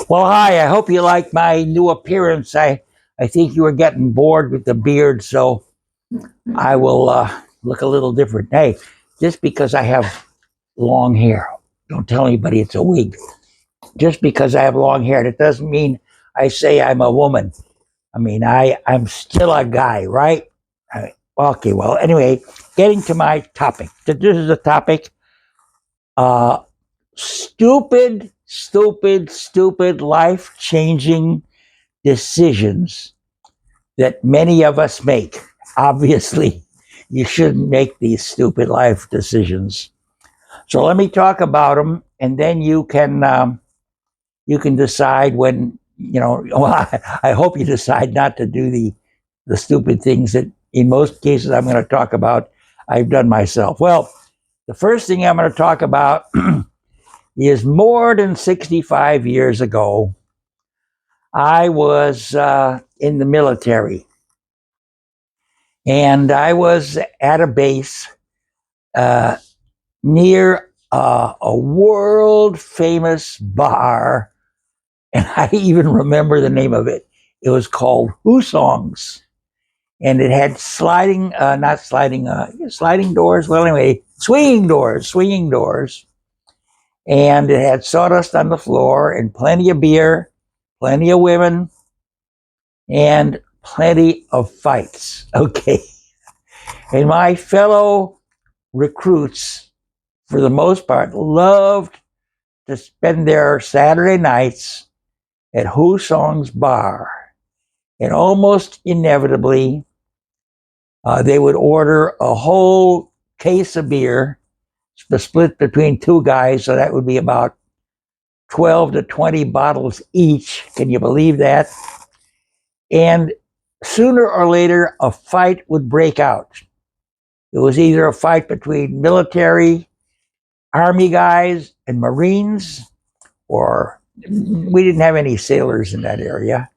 Well, hi. I hope you like my new appearance. I think you were getting bored with the beard, so I will look a little different. Hey, just because I have long hair, don't tell anybody it's a wig. Just because I have long hair, that doesn't mean I say I'm a woman. I mean, I'm still a guy, right? Okay, well, anyway, getting to my topic. This is a topic. Uh, stupid, life changing decisions that many of us make. Obviously, you shouldn't make these stupid life decisions. So let me talk about them, and then you can decide when you know. Well, I hope you decide not to do the stupid things that, in most cases, I'm going to talk about. I've done myself. Well, the first thing I'm going to talk about is more than 65 years ago. I was in the military, and I was at a base uh, near a world famous bar, and I even remember the name of it. It was called Husong's, and it had not sliding, sliding doors. Well, anyway, swinging doors, and it had sawdust on the floor and plenty of beer, plenty of women, and plenty of fights. Okay, and my fellow recruits, for the most part, loved to spend their Saturday nights at Husong's bar. And almost inevitably, they would order a whole case of beer, split between two guys, so that would be about 12 to 20 bottles each. Can you believe that? And sooner or later, a fight would break out. It was either a fight between military, Army guys, and Marines, or we didn't have any sailors in that area,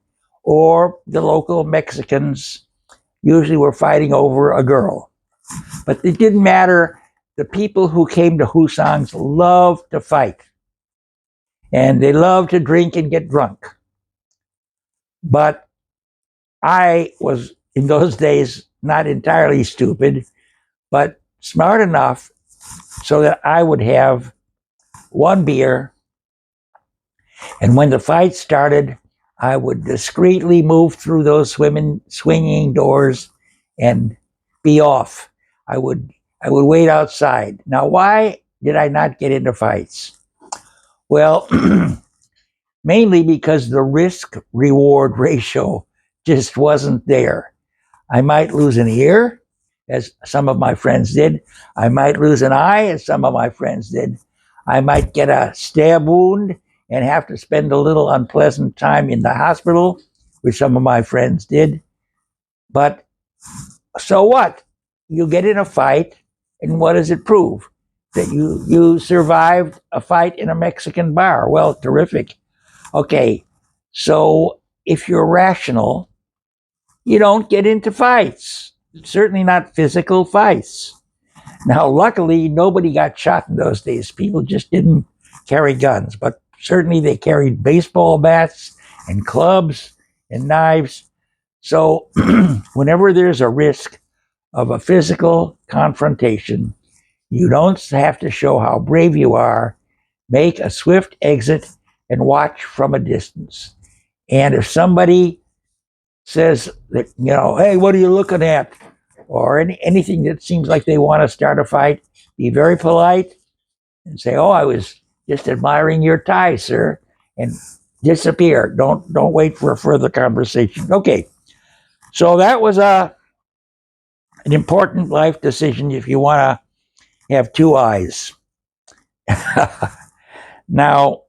or the local Mexicans usually were fighting over a girl. But it didn't matter. The people who came to Husong's loved to fight, and they loved to drink and get drunk. But I was, in those days, not entirely stupid, but smart enough so that I would have one beer, and when the fight started, I would discreetly move through those swinging doors and be off. I would I would wait outside. Now, why did I not get into fights? Well, mainly because the risk reward ratio just wasn't there. I might lose an ear, as some of my friends did. I might lose an eye, as some of my friends did. I might get a stab wound and have to spend a little unpleasant time in the hospital, which some of my friends did. But so what? You get in a fight, and what does it prove? That you survived a fight in a Mexican bar. Well, terrific. Okay, so if you're rational, you don't get into fights. Certainly not physical fights. Now, luckily, nobody got shot in those days. People just didn't carry guns, but certainly they carried baseball bats and clubs and knives. So, whenever there's a risk of a physical confrontation, you don't have to show how brave you are. Make a swift exit and watch from a distance. And if somebody says that, hey, what are you looking at? Or anything that seems like they want to start a fight, be very polite and say, oh, I was just admiring your tie, sir, and disappear. Don't wait for a further conversation. Okay, so that was an important life decision if you want to have two eyes. Now,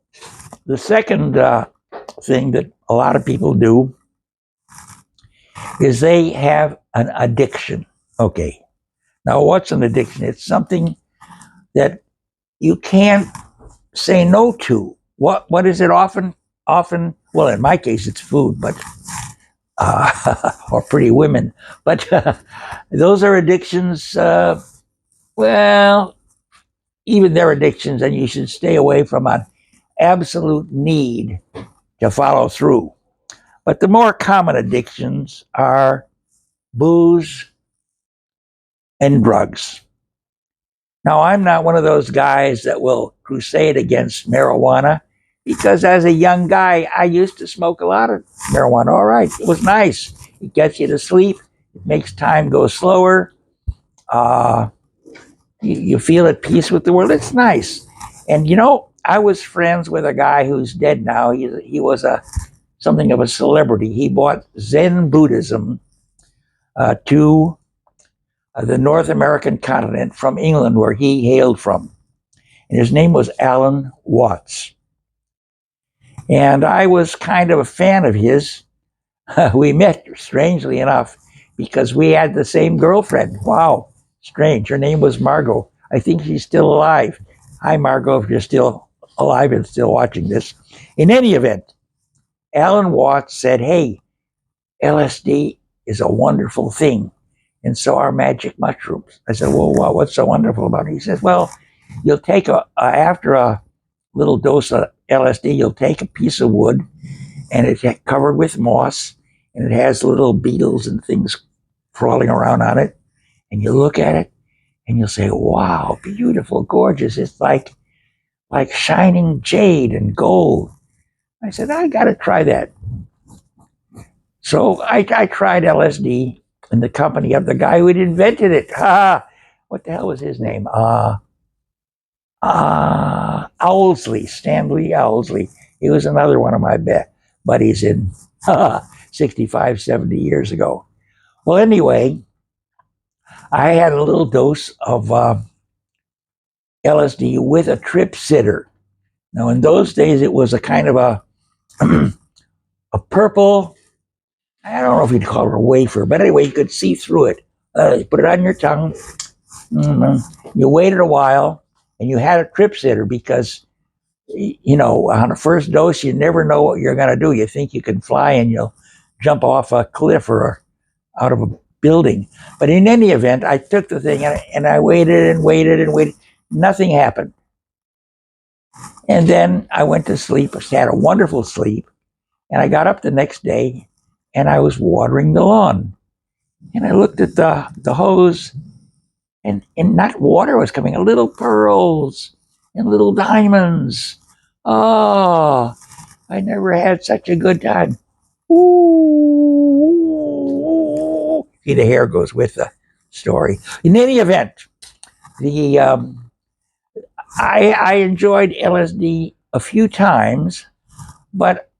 the second thing that a lot of people do is they have an addiction. Okay, now what's an addiction? It's something that you can't say no to. What is it often? Well, in my case, it's food, but or pretty women. But those are addictions. Well, even they're addictions, and you should stay away from an absolute need to follow through. But the more common addictions are booze and drugs. Now, I'm not one of those guys that will crusade against marijuana because as a young guy, I used to smoke a lot of marijuana. All right, it was nice. It gets you to sleep, it makes time go slower. Uh, you feel at peace with the world. It's nice. And I was friends with a guy who's dead now. He was something of a celebrity. He brought Zen Buddhism to the North American continent from England, where he hailed from. And his name was Alan Watts. And I was kind of a fan of his. We met, strangely enough, because we had the same girlfriend. Wow, strange. Her name was Margot. I think she's still alive. Hi, Margot, if you're still alive and still watching this. In any event, Alan Watts said, hey, LSD is a wonderful thing, and so are magic mushrooms. I said, well, what's so wonderful about it? He says, well, you'll take after a little dose of LSD, you'll take a piece of wood, and it's covered with moss, and it has little beetles and things crawling around on it, and you look at it, and you'll say, wow, beautiful, gorgeous. It's like shining jade and gold. I said, I got to try that. So I tried LSD in the company of the guy who had invented it. What the hell was his name? Owlsley, Stanley Owlsley. He was another one of my buddies in 65, 70 years ago. Well, anyway, I had a little dose of LSD with a trip sitter. Now, in those days, it was a kind of a purple, I don't know if you'd call it a wafer, but anyway, you could see through it. You put it on your tongue. You waited a while, and you had a trip sitter because, on the first dose, you never know what you're going to do. You think you can fly and you'll jump off a cliff or out of a building. But in any event, I took the thing and I waited and waited and waited. Nothing happened. And then I went to sleep. I had a wonderful sleep. And I got up the next day and I was watering the lawn. And I looked at the hose, and not water was coming, little pearls and little diamonds. Oh, I never had such a good time. Ooh. See, the hair goes with the story. In any event, the I enjoyed LSD a few times, but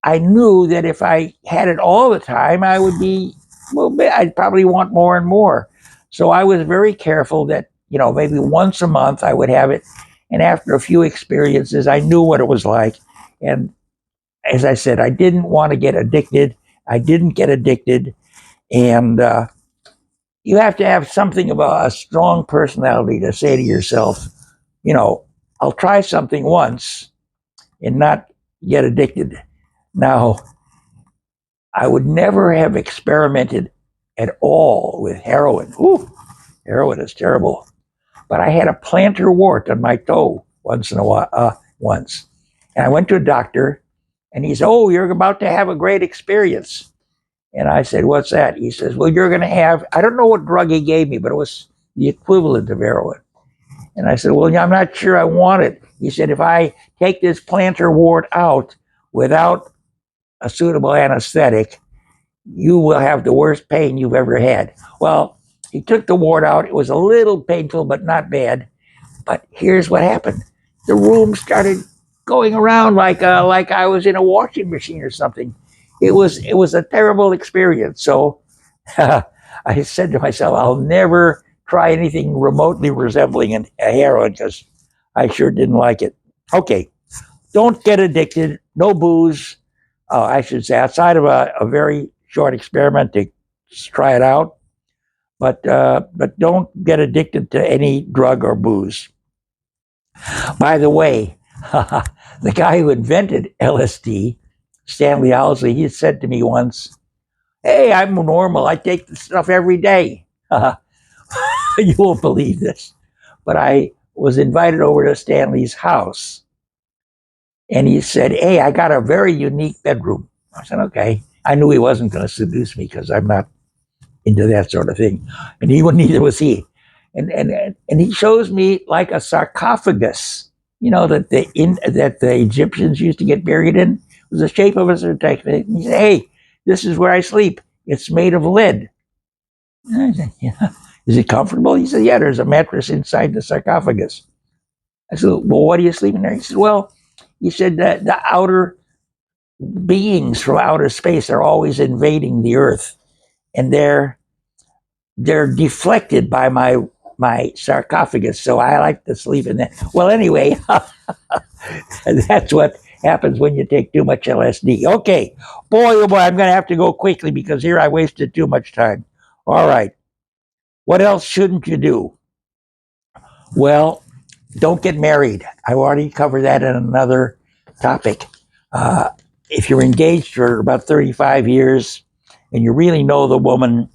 I knew that if I had it all the time, I would be, I'd probably want more and more. So I was very careful that, maybe once a month I would have it. And after a few experiences, I knew what it was like. And as I said, I didn't want to get addicted. I didn't get addicted. And you have to have something of a strong personality to say to yourself, I'll try something once and not get addicted. Now, I would never have experimented at all with heroin. Ooh, heroin is terrible. But I had a plantar wart on my toe once. And I went to a doctor, and he said, oh, you're about to have a great experience. And I said, what's that? He says, well, you're going to have, I don't know what drug he gave me, but it was the equivalent of heroin. And I said, well, I'm not sure I want it. He said, if I take this plantar wart out without a suitable anesthetic, you will have the worst pain you've ever had. Well, he took the wart out. It was a little painful, but not bad. But here's what happened. The room started going around like I was in a washing machine or something. It was a terrible experience. So I said to myself, I'll never try anything remotely resembling a heroin because I sure didn't like it. Okay, don't get addicted. No booze. I should say, outside of a very short experiment to try it out. But don't get addicted to any drug or booze. By the way, the guy who invented LSD, Stanley Owlsley, he said to me once, hey, I'm normal. I take this stuff every day. You won't believe this. But I was invited over to Stanley's house. And he said, "Hey, I got a very unique bedroom." I said, "Okay." I knew he wasn't going to seduce me because I'm not into that sort of thing, and neither was he. And he shows me like a sarcophagus, that the Egyptians used to get buried in. It was the shape of a sarcophagus. And he said, "Hey, this is where I sleep. It's made of lead." And I said, "Yeah, is it comfortable?" He said, "Yeah, there's a mattress inside the sarcophagus." I said, "Well, what are you sleeping there?" He said, "Well," he said, that the outer beings from outer space are always invading the earth, and they're deflected by my sarcophagus, so I like to sleep in that." Well, anyway, that's what happens when you take too much LSD. Okay, boy, oh boy, I'm going to have to go quickly because here I wasted too much time. All right, what else shouldn't you do? Well, don't get married. I already covered that in another topic. Uh, if you're engaged for about 35 years and you really know the woman,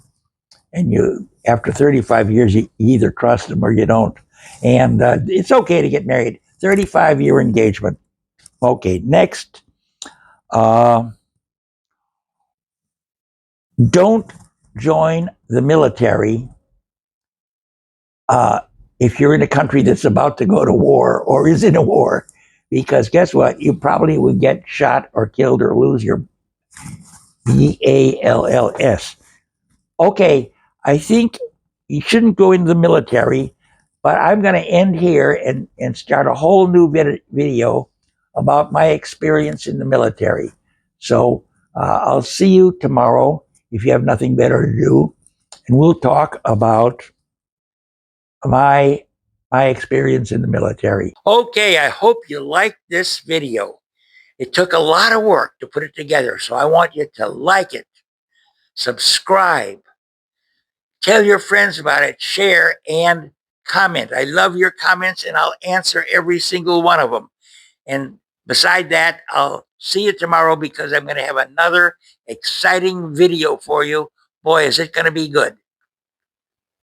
and you after 35 years you either trust them or you don't, and it's okay to get married. 35-year engagement. Okay, next. uh, don't join the military uh, if you're in a country that's about to go to war or is in a war, because guess what, you probably would get shot or killed or lose your BALLS. Okay, I think you shouldn't go into the military, but I'm going to end here and start a whole new video about my experience in the military. So I'll see you tomorrow if you have nothing better to do, and we'll talk about my my experience in the military. Okay, I hope you liked this video. It took a lot of work to put it together, so I want you to like it, subscribe, tell your friends about it, share, and comment. I love your comments, and I'll answer every single one of them. And beside that, I'll see you tomorrow because I'm going to have another exciting video for you. Boy, is it going to be good.